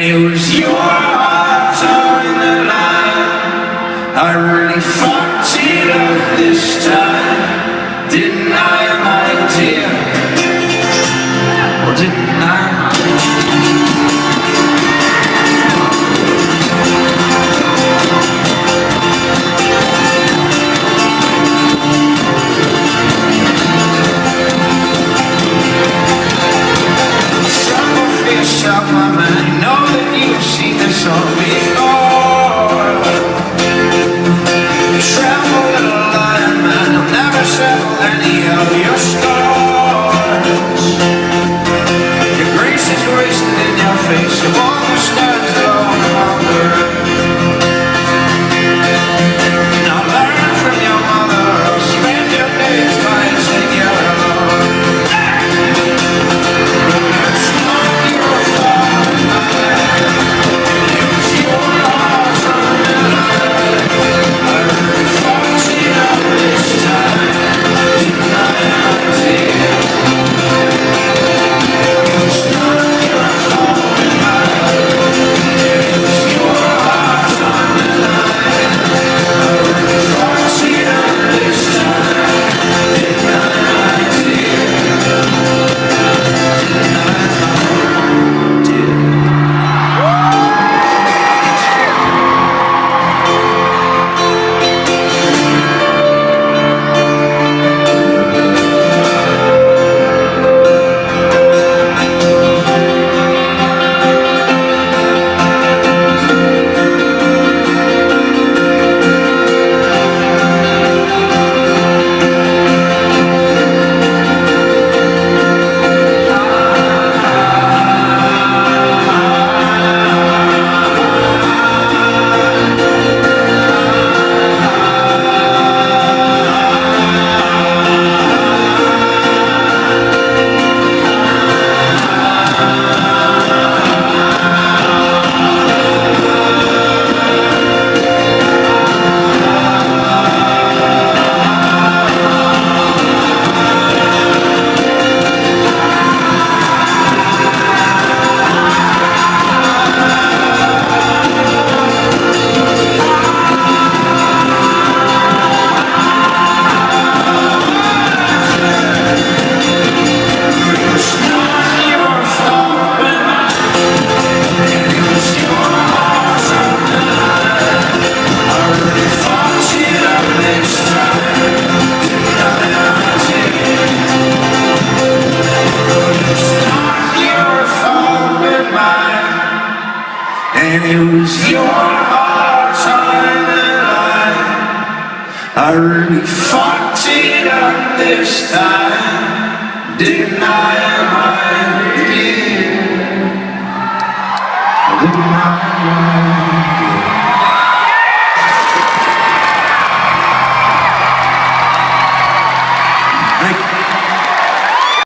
it was your heart on the line. I really fucked it up this time, didn't I, my dear? Or didn't I, my yourself, my man, you know that you've seen this all before. Travel, little lion man, you'll never settle any of your scars. Your grace is wasted in your face, you walk the stairs alone on the road. Now learn from your mother, or spend your days by saying you're alone. And it was your heart on the line. I really fucked it up this time, didn't I?